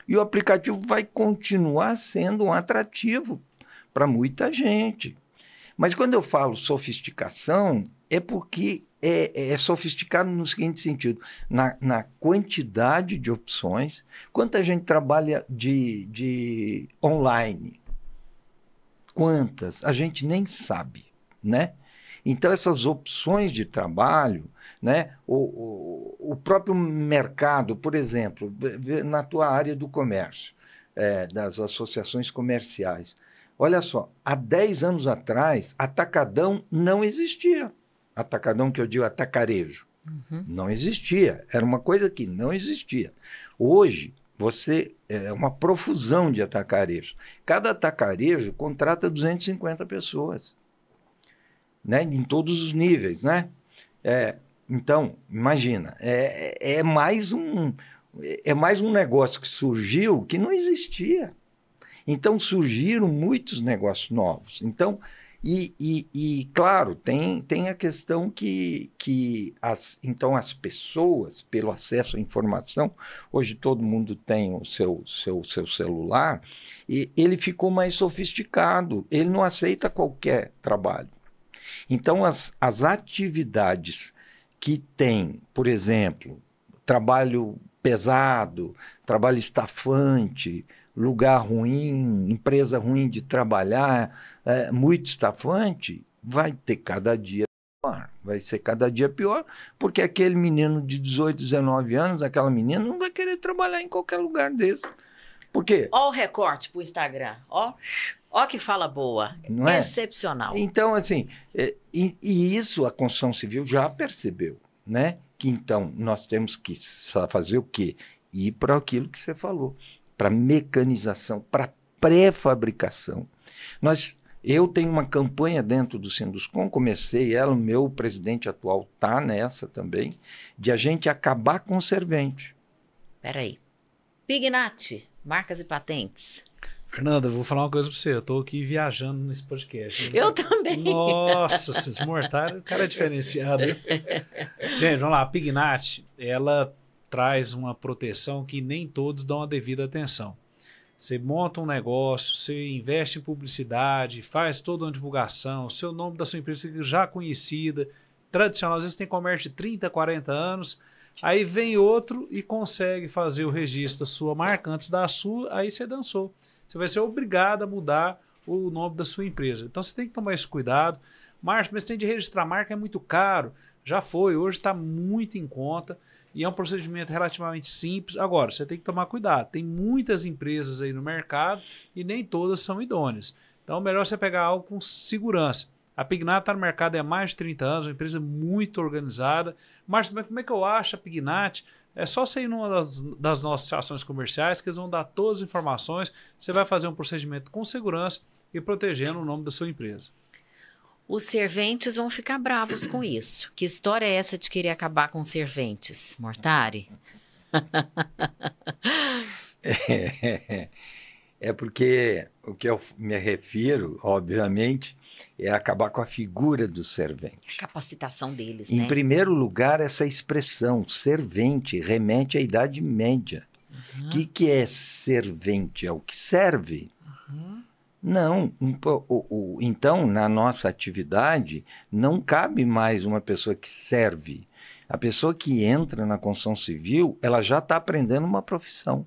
E o aplicativo vai continuar sendo um atrativo para muita gente. Mas quando eu falo sofisticação, é porque é sofisticado no seguinte sentido, na quantidade de opções. Quanta gente trabalha de online? Quantas? A gente nem sabe, né? Então, essas opções de trabalho, né? O próprio mercado, por exemplo, na tua área do comércio, das associações comerciais. Olha só, há 10 anos atrás, atacadão não existia. Atacadão que eu digo atacarejo. Não existia. Era uma coisa que não existia. Hoje, é uma profusão de atacarejo. Cada atacarejo contrata 250 pessoas. Né? Em todos os níveis, né? Então, imagina, é mais um negócio que surgiu que não existia. Então, surgiram muitos negócios novos. Então, claro, tem a questão que as pessoas, pelo acesso à informação, hoje todo mundo tem o seu celular, e ele ficou mais sofisticado, ele não aceita qualquer trabalho. Então, as atividades que tem, por exemplo, trabalho pesado, trabalho estafante, lugar ruim, empresa ruim de trabalhar, muito estafante, vai ter cada dia pior. Vai ser cada dia pior, porque aquele menino de 18, 19 anos, aquela menina, não vai querer trabalhar em qualquer lugar desse. Por quê? Ó o recorte pro Instagram. Ó que fala boa. Não é? Excepcional. Então, assim, e isso a construção civil já percebeu, né? Que então nós temos que fazer o quê? Ir para aquilo que você falou, para mecanização, para pré-fabricação. Eu tenho uma campanha dentro do Sinduscom, comecei ela, o meu presidente atual está nessa também, de a gente acabar com o servente. Peraí. Pignat, marcas e patentes. Fernanda, eu vou falar uma coisa para você. Eu estou aqui viajando nesse podcast. Eu também. Nossa, esses mortais, o cara é diferenciado. Gente, vamos lá. A Pignat, ela traz uma proteção que nem todos dão a devida atenção. Você monta um negócio, você investe em publicidade, faz toda uma divulgação, o seu nome da sua empresa fica já conhecida, tradicional, às vezes tem comércio de 30, 40 anos, aí vem outro e consegue fazer o registro da sua marca antes da sua, aí você dançou. Você vai ser obrigado a mudar o nome da sua empresa. Então você tem que tomar esse cuidado. Márcio, mas tem de registrar marca, é muito caro. Já foi, hoje está muito em conta. E é um procedimento relativamente simples. Agora, você tem que tomar cuidado. Tem muitas empresas aí no mercado e nem todas são idôneas. Então, é melhor você pegar algo com segurança. A Pignat está no mercado há mais de 30 anos, uma empresa muito organizada. Márcio, como é que eu acho a Pignat? É só você ir numa das nossas ações comerciais que eles vão dar todas as informações. Você vai fazer um procedimento com segurança e protegendo o nome da sua empresa. Os serventes vão ficar bravos com isso. Que história é essa de querer acabar com os serventes, Mortari? É porque o que eu me refiro, obviamente, é acabar com a figura do servente. Capacitação deles, Em né? primeiro lugar, essa expressão, servente, remete à Idade Média. O que é servente? É o que serve? Não. Então, na nossa atividade, não cabe mais uma pessoa que serve. A pessoa que entra na construção civil, ela já está aprendendo uma profissão.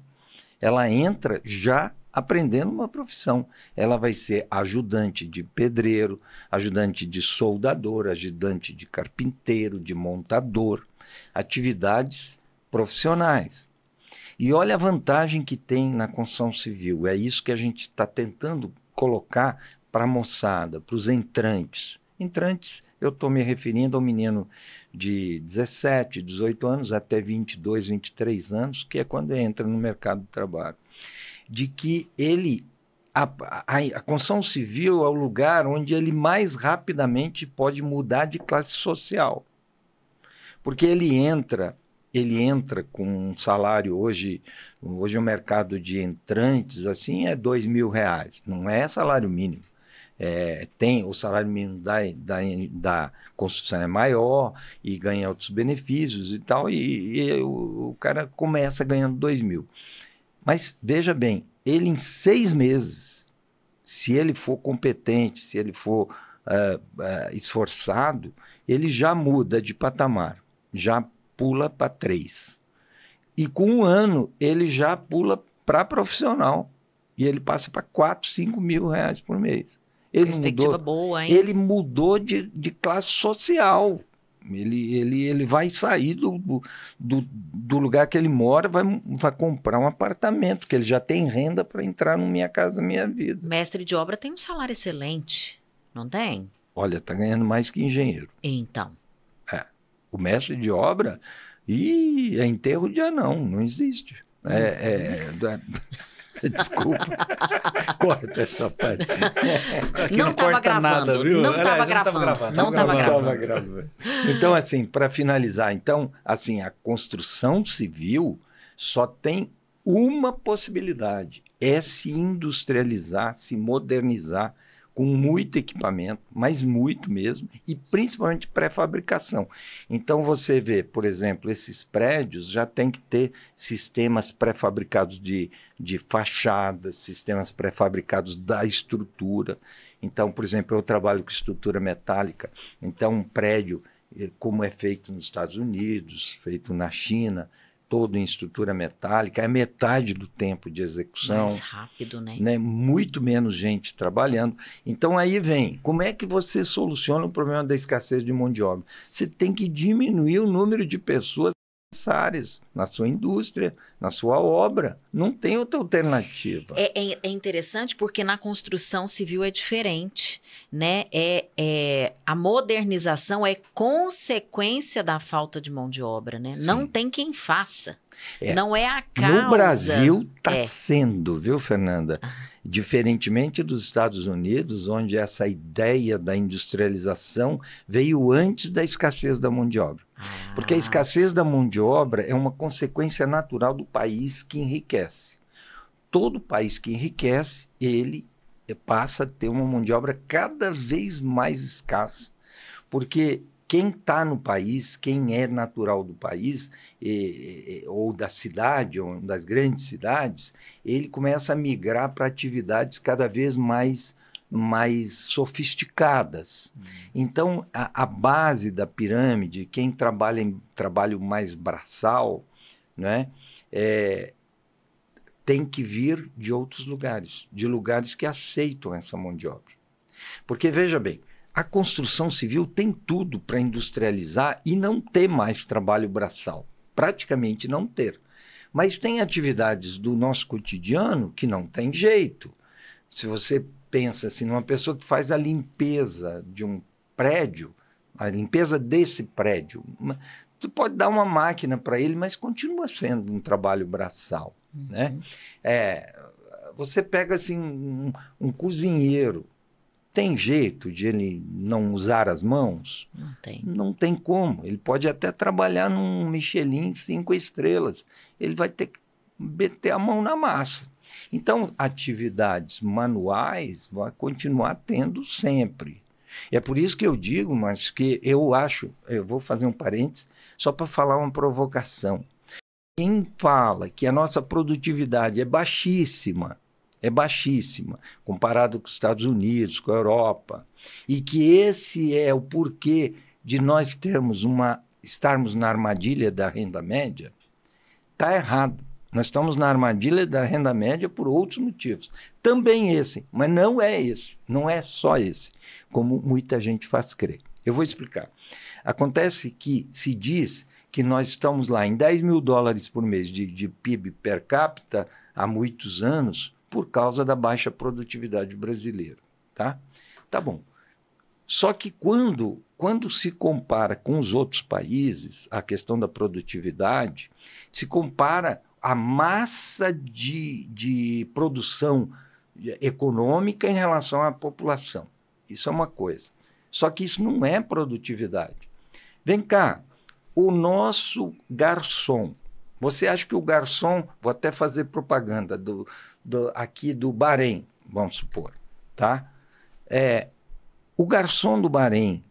Ela entra já aprendendo uma profissão. Ela vai ser ajudante de pedreiro, ajudante de soldador, ajudante de carpinteiro, de montador. Atividades profissionais. E olha a vantagem que tem na construção civil. É isso que a gente está tentando colocar para a moçada, para os entrantes. Entrantes, eu estou me referindo ao menino de 17, 18 anos até 22, 23 anos, que é quando entra no mercado de trabalho. De que a construção civil é o lugar onde ele mais rapidamente pode mudar de classe social. Porque ele entra com um salário hoje o mercado de entrantes assim é R$2.000, não é salário mínimo. Tem o salário mínimo da construção é maior e ganha outros benefícios e tal, e o cara começa ganhando 2.000. Mas veja bem, ele em 6 meses, se ele for competente, se ele for esforçado, ele já muda de patamar, já pula para 3. E com 1 ano, ele já pula para profissional. E ele passa para 4, 5 mil reais por mês. Perspectiva boa, hein? Ele mudou de classe social. Ele vai sair do lugar que ele mora, vai comprar um apartamento, que ele já tem renda para entrar no Minha Casa Minha Vida. Mestre de obra tem um salário excelente, não tem? Olha, está ganhando mais que engenheiro. Então. O mestre de obra, é enterro de anão, não existe. Desculpa, corta essa parte. Não estava gravando, nada, viu? não estava gravando. Então, assim, para finalizar, a construção civil só tem uma possibilidade, é se industrializar, se modernizar, com muito equipamento, mas muito mesmo, e principalmente pré-fabricação. Então você vê, por exemplo, esses prédios já tem que ter sistemas pré-fabricados de fachadas, sistemas pré-fabricados da estrutura. Então, por exemplo, eu trabalho com estrutura metálica, então um prédio como é feito nos Estados Unidos, feito na China, todo em estrutura metálica, é metade do tempo de execução. Mais rápido, né? Muito menos gente trabalhando. Então aí vem, como é que você soluciona o problema da escassez de mão de obra? Você tem que diminuir o número de pessoas necessárias na sua indústria, na sua obra. Não tem outra alternativa. É interessante porque na construção civil é diferente, né? A modernização é consequência da falta de mão de obra, né? Sim. Não tem quem faça. Não é a causa. No Brasil está sendo, viu, Fernanda? Diferentemente dos Estados Unidos, onde essa ideia da industrialização veio antes da escassez da mão de obra. Porque a escassez da mão de obra é uma consequência natural do país que enriquece. Todo país que enriquece, ele passa a ter uma mão de obra cada vez mais escassa. Porque quem está no país, quem é natural do país, ou da cidade, ou das grandes cidades, ele começa a migrar para atividades cada vez mais sofisticadas. Então, a base da pirâmide, quem trabalha em trabalho mais braçal, né, tem que vir de outros lugares, de lugares que aceitam essa mão de obra. Porque, veja bem, a construção civil tem tudo para industrializar e não ter mais trabalho braçal, praticamente não ter. Mas tem atividades do nosso cotidiano que não tem jeito. Se você pensa assim, numa pessoa que faz a limpeza de um prédio, a limpeza desse prédio, tu pode dar uma máquina para ele, mas continua sendo um trabalho braçal, né? Você pega assim um cozinheiro, tem jeito de ele não usar as mãos? Não tem. Não tem como. Ele pode até trabalhar num Michelin 5 estrelas. Ele vai ter que meter a mão na massa. Então, atividades manuais vai continuar tendo sempre. É por isso que eu digo, mas que eu vou fazer um parênteses, só para falar uma provocação. Quem fala que a nossa produtividade é baixíssima comparado com os Estados Unidos, com a Europa, e que esse é o porquê de nós estarmos na armadilha da renda média, está errado. Nós estamos na armadilha da renda média por outros motivos. Também esse, mas não é esse, não é só esse, como muita gente faz crer. Eu vou explicar. Acontece que se diz que nós estamos lá em $10 mil por mês de PIB per capita há muitos anos, por causa da baixa produtividade brasileira, tá? Tá bom. Só que quando se compara com os outros países, a questão da produtividade, se compara a massa de produção econômica em relação à população. Isso é uma coisa. Só que isso não é produtividade. Vem cá, o nosso garçom, você acha que o garçom, vou até fazer propaganda aqui do Bahrein, vamos supor, tá? O garçom do Bahrein,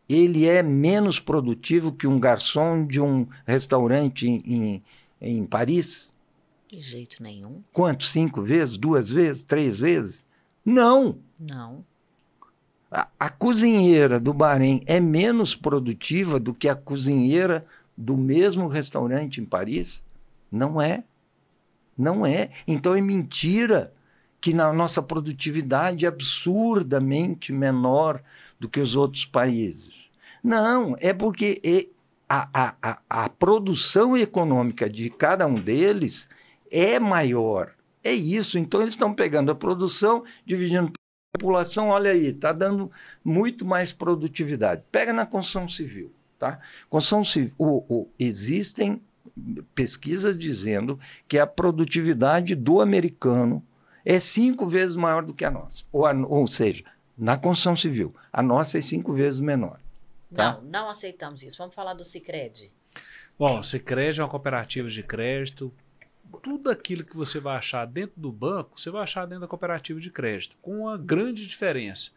ele é menos produtivo que um garçom de um restaurante em Paris? De jeito nenhum. Quanto? 5 vezes? 2 vezes? 3 vezes? Não. Não. A cozinheira do Bahrein é menos produtiva do que a cozinheira do mesmo restaurante em Paris? Não é. Não é. Então é mentira que na nossa produtividade é absurdamente menor do que os outros países. Não, é porque a produção econômica de cada um deles é maior. É isso. Então eles estão pegando a produção, dividindo a população, olha aí, está dando muito mais produtividade. Pega na construção civil. Tá? Construção civil, existem pesquisas dizendo que a produtividade do americano é 5 vezes maior do que a nossa. Ou seja, na construção civil, a nossa é 5 vezes menor. Tá? Não aceitamos isso. Vamos falar do Sicredi. Bom, o Sicredi é uma cooperativa de crédito. Tudo aquilo que você vai achar dentro do banco, você vai achar dentro da cooperativa de crédito, com uma grande diferença.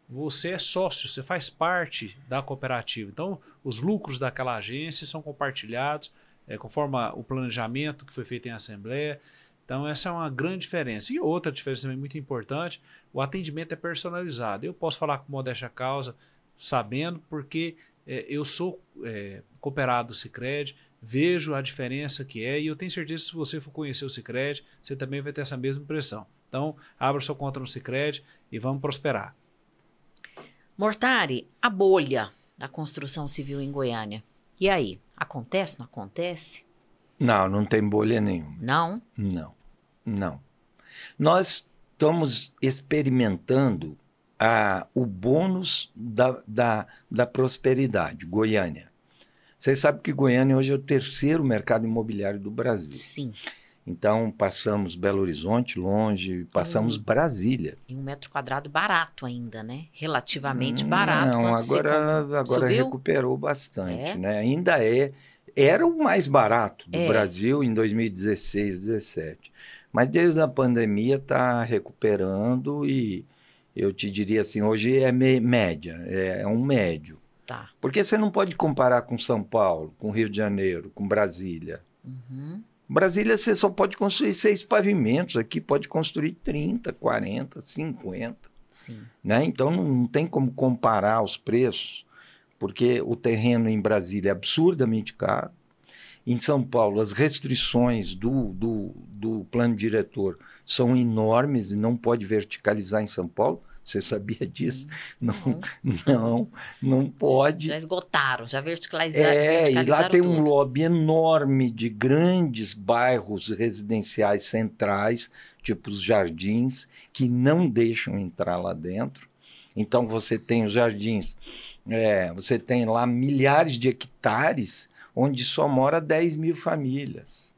Você é sócio, você faz parte da cooperativa. Então, os lucros daquela agência são compartilhados conforme o planejamento que foi feito em assembleia. Então, essa é uma grande diferença. E outra diferença também muito importante, o atendimento é personalizado. Eu posso falar com modéstia causa, sabendo, porque eu sou cooperado do Sicredi, vejo a diferença que é, e eu tenho certeza que se você for conhecer o Sicredi, você também vai ter essa mesma impressão. Então, abra sua conta no Sicredi e vamos prosperar. Mortari, a bolha da construção civil em Goiânia. E aí, acontece, não acontece? Não, não tem bolha nenhuma. Não? Não, não. Nós estamos experimentando o bônus da prosperidade, Goiânia. Vocês sabem que Goiânia hoje é o terceiro mercado imobiliário do Brasil. Sim. Então, passamos Belo Horizonte longe, passamos Brasília. E 1 metro quadrado barato ainda, né? Relativamente barato. Não, agora recuperou bastante, né? Ainda era o mais barato do Brasil em 2016, 2017. Mas desde a pandemia está recuperando e eu te diria assim, hoje é média, é um médio. Tá. Porque você não pode comparar com São Paulo, com Rio de Janeiro, com Brasília. Uhum. Brasília você só pode construir 6 pavimentos, aqui pode construir 30, 40, 50. Sim. Né? Então não tem como comparar os preços, porque o terreno em Brasília é absurdamente caro. Em São Paulo, as restrições do plano diretor são enormes e não pode verticalizar em São Paulo. Você sabia disso? Não pode. Já esgotaram, já verticalizaram. E lá tem tudo. um lobby enorme de grandes bairros residenciais centrais, tipo os Jardins, que não deixam entrar lá dentro. Então você tem os Jardins, você tem lá milhares de hectares onde só mora 10 mil famílias,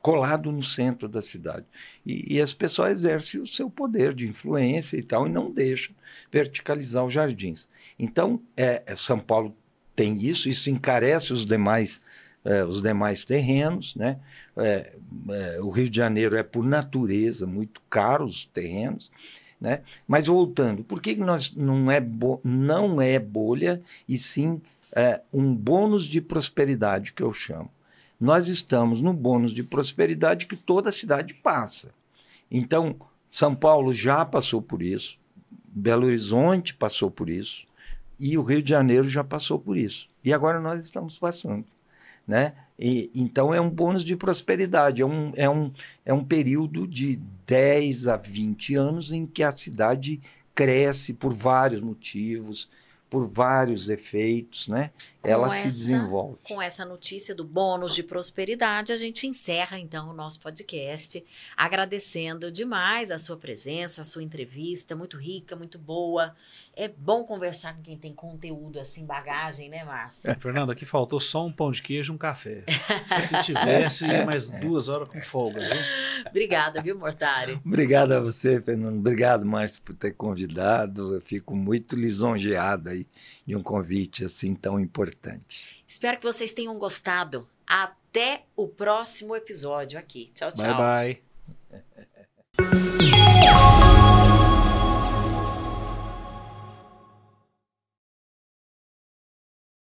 colado no centro da cidade. E as pessoas exercem o seu poder de influência e tal, e não deixam verticalizar os jardins. Então, São Paulo tem isso encarece os demais terrenos, né? O Rio de Janeiro por natureza, muito caros os terrenos, né? Mas voltando, por que nós não é bolha, e sim um bônus de prosperidade, que eu chamo? Nós estamos no bônus de prosperidade que toda a cidade passa. Então, São Paulo já passou por isso, Belo Horizonte passou por isso, e o Rio de Janeiro já passou por isso. E agora nós estamos passando. Né? Então, é um bônus de prosperidade, é um período de 10 a 20 anos em que a cidade cresce por vários motivos, por vários efeitos, né? Ela se desenvolve. Com essa notícia do bônus de prosperidade, a gente encerra, então, o nosso podcast, agradecendo demais a sua presença, a sua entrevista, muito rica, muito boa. É bom conversar com quem tem conteúdo, assim, bagagem, né, Márcio? Fernando, aqui faltou só um pão de queijo e um café. Se tivesse, ia mais 2 horas com folga, viu? Obrigada, viu, Mortari? Obrigado a você, Fernando. Obrigado, Márcio, por ter convidado. Eu fico muito lisonjeado aí de um convite assim tão importante. Espero que vocês tenham gostado. Até o próximo episódio aqui. Tchau, tchau. Bye, bye.